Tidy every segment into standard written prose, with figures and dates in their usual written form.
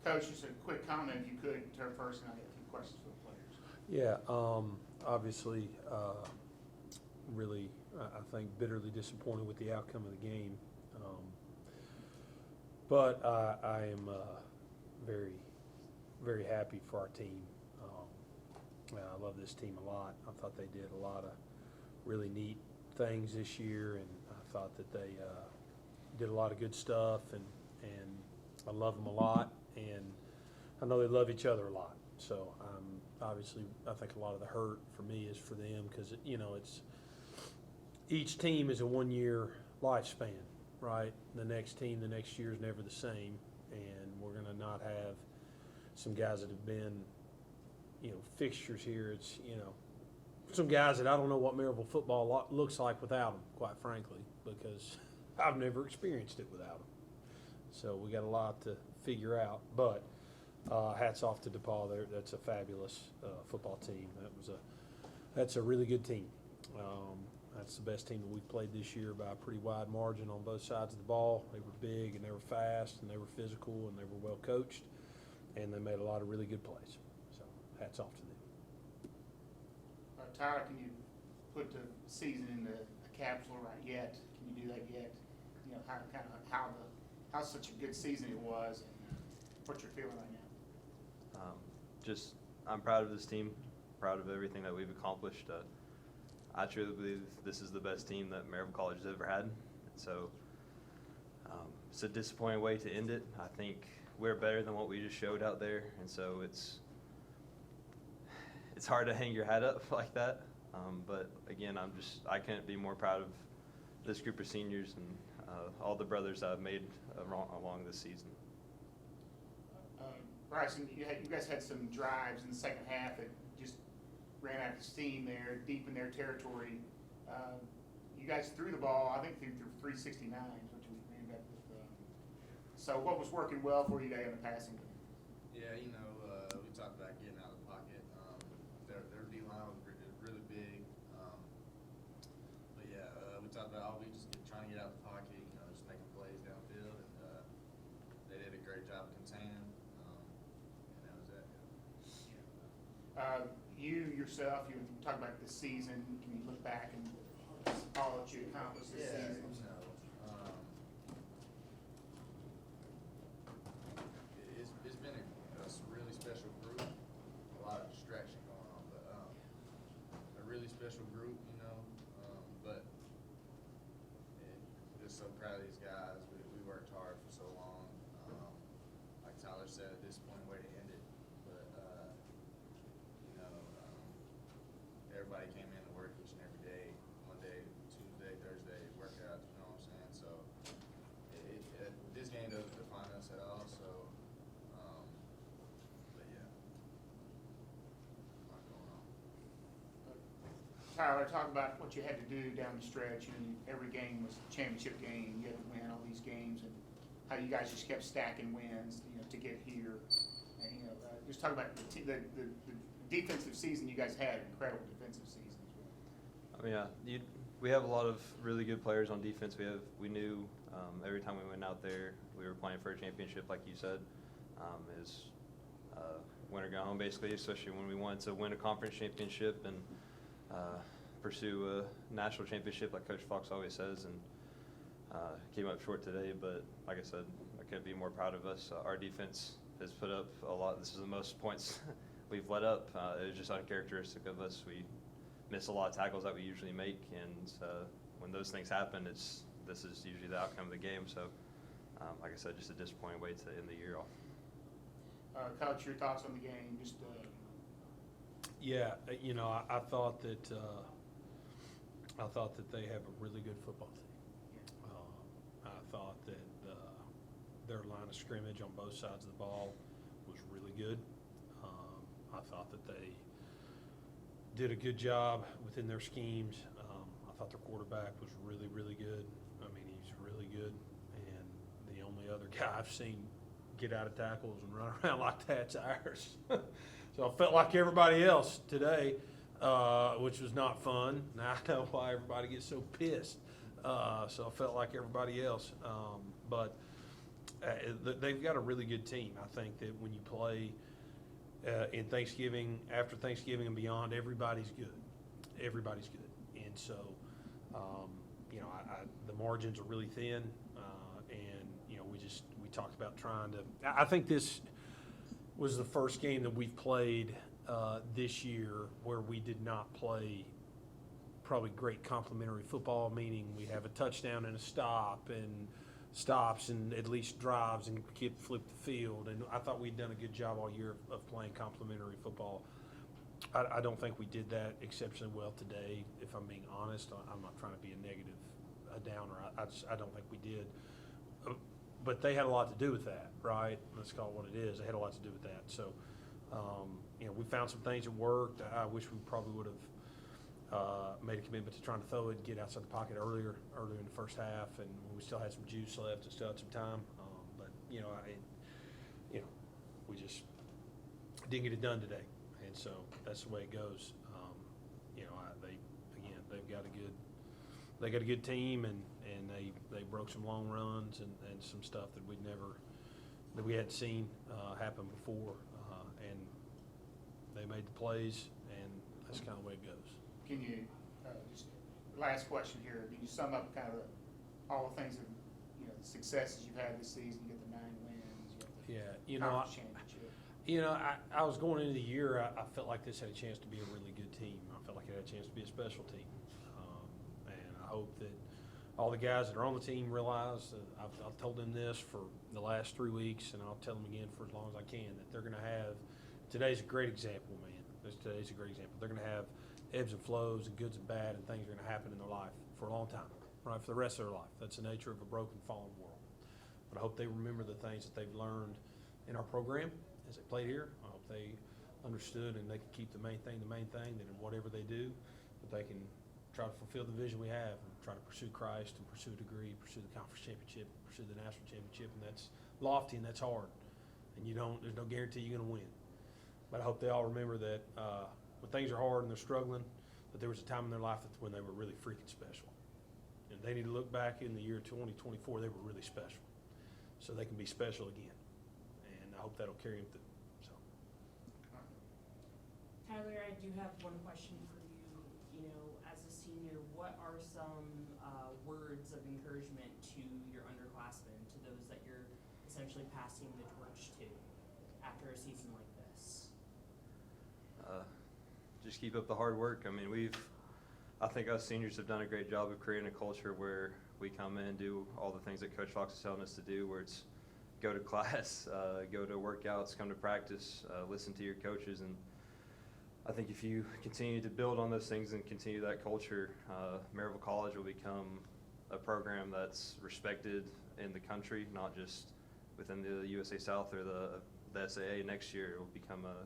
Coach, just a quick comment, if you could, to her first, and I got a few questions for the players. Yeah, obviously, really, I think bitterly disappointed with the outcome of the game. But I am very, very happy for our team. I love this team a lot. I thought they did a lot of really neat things this year, and I thought that they did a lot of good stuff, and I love them a lot, and I know they love each other a lot. So obviously, I think a lot of the hurt for me is for them because, it's each team is a one-year lifespan, right? The next team, the next year is never the same, and we're going to not have some guys that have been, fixtures here. It's, some guys that I don't know what Maryville football looks like without them, quite frankly, because I've never experienced it without them. So we got a lot to figure out, but hats off to DePaul. That's a fabulous football team. That's a really good team. That's the best team that we've played this year by a pretty wide margin on both sides of the ball. They were big, and they were fast, and they were physical, and they were well coached, and they made a lot of really good plays. So hats off to them. Tyler, can you put the season in a capsule right yet? Can you do that yet? How such a good season it was, and what you're feeling right now. I'm proud of this team, proud of everything that we've accomplished. I truly believe this is the best team that Maryville College has ever had. So it's a disappointing way to end it. I think we're better than what we just showed out there, and so it's hard to hang your hat up like that. But again, I couldn't be more proud of this group of seniors and all the brothers I've made along this season. Bryson, you guys had some drives in the second half that just ran out of steam there, deep in their territory. You guys threw the ball, I think, through 369, which we ran back with. So what was working well for you today in the passing game? Yeah, we talked about getting out of the pocket. Their D-line was really big. But yeah, we talked about all week just trying to get out of the pocket, just making plays downfield, and they did a great job of containing. And that was that. You yourself, you talk about the season. Can you look back and all that you accomplished this season? It's been a really special group. A lot of distraction going on, but a really special group, but just so proud of these guys. We worked hard for so long. Like Tyler said, a disappointing way to end it, but everybody came in to work each and every day, Monday, Tuesday, Thursday, workouts, you know what I'm saying? So this game doesn't define us at all, so, but yeah, a lot going on. Tyler, talk about what you had to do down the stretch. Every game was a championship game. You had to win all these games, and how you guys just kept stacking wins, to get here. And, just talk about the defensive season you guys had. Incredible defensive season as well. I mean, yeah, we have a lot of really good players on defense. We knew every time we went out there, we were playing for a championship, like you said. Is win or go home, basically, especially when we wanted to win a conference championship and pursue a national championship, like Coach Fox always says, and came up short today. But like I said, I couldn't be more proud of us. Our defense has put up a lot. This is the most points we've let up. It was just uncharacteristic of us. We miss a lot of tackles that we usually make, and when those things happen, this is usually the outcome of the game. So, like I said, just a disappointing way to end the year off. Coach, your thoughts on the game? Just Yeah, I thought that they have a really good football team. I thought that their line of scrimmage on both sides of the ball was really good. I thought that they did a good job within their schemes. I thought their quarterback was really, really good. I mean, he's really good. And the only other guy I've seen get out of tackles and run around like that's ours. So I felt like everybody else today, which was not fun. Now I know why everybody gets so pissed. So I felt like everybody else. But they've got a really good team. I think that when you play in Thanksgiving, after Thanksgiving and beyond, everybody's good. Everybody's good. And so, you know, the margins are really thin, and, you know, we talked about trying to – I think this was the first game that we've played this year where we did not play probably great complementary football, meaning we have a touchdown and a stop and stops and at least drives and flip the field. And I thought we'd done a good job all year of playing complementary football. I don't think we did that exceptionally well today, if I'm being honest. I'm not trying to be a downer. I don't think we did. But they had a lot to do with that, right? Let's call it what it is. They had a lot to do with that. So, you know, we found some things that worked. I wish we probably would have made a commitment to trying to throw it and get outside the pocket earlier in the first half, and we still had some juice left and still had some time. But you know, we just didn't get it done today, and so that's the way it goes. You know, they've got a good team, and they broke some long runs and some stuff that we hadn't seen happen before, and they made the plays, and that's kind of the way it goes. Can you, just last question here, can you sum up kind of all the things that, you know, the successes you've had this season? You get the 9 wins, you Yeah, got the you know, conference championship. You know, I was going into the year, I felt like this had a chance to be a really good team. I felt like it had a chance to be a special team. And I hope that all the guys that are on the team realize that I've told them this for the last 3 weeks, and I'll tell them again for as long as I can, that they're going to have – today's a great example, man. Today's a great example. They're going to have ebbs and flows and goods and bad, and things are going to happen in their life for a long time, right, for the rest of their life. That's the nature of a broken, fallen world. But I hope they remember the things that they've learned in our program as they played here. I hope they understood and they can keep the main thing, that in whatever they do, that they can try to fulfill the vision we have and try to pursue Christ and pursue a degree, pursue the conference championship, pursue the national championship, and that's lofty and that's hard. And there's no guarantee you're going to win. But I hope they all remember that when things are hard and they're struggling, that there was a time in their life when they were really freaking special. And they need to look back in the year 2024, they were really special. So they can be special again. And I hope that'll carry them through. So. Tyler, I do have one question for you. You know, as a senior, what are some words of encouragement to your underclassmen, to those that you're essentially passing the torch to after a season like this? Just keep up the hard work. I mean, I think us seniors have done a great job of creating a culture where we come in and do all the things that Coach Fox is telling us to do, where it's go to class, go to workouts, come to practice, listen to your coaches. And I think if you continue to build on those things and continue that culture, Maryville College will become a program that's respected in the country, not just within the USA South or the SAA. Next year, it will become a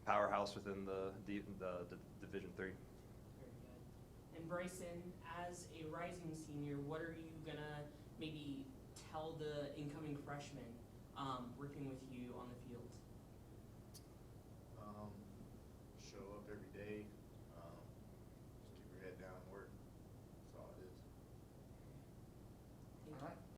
powerhouse within the Division III. Very good. And Bryson, as a rising senior, what are you gonna maybe tell the incoming freshmen working with you on the field?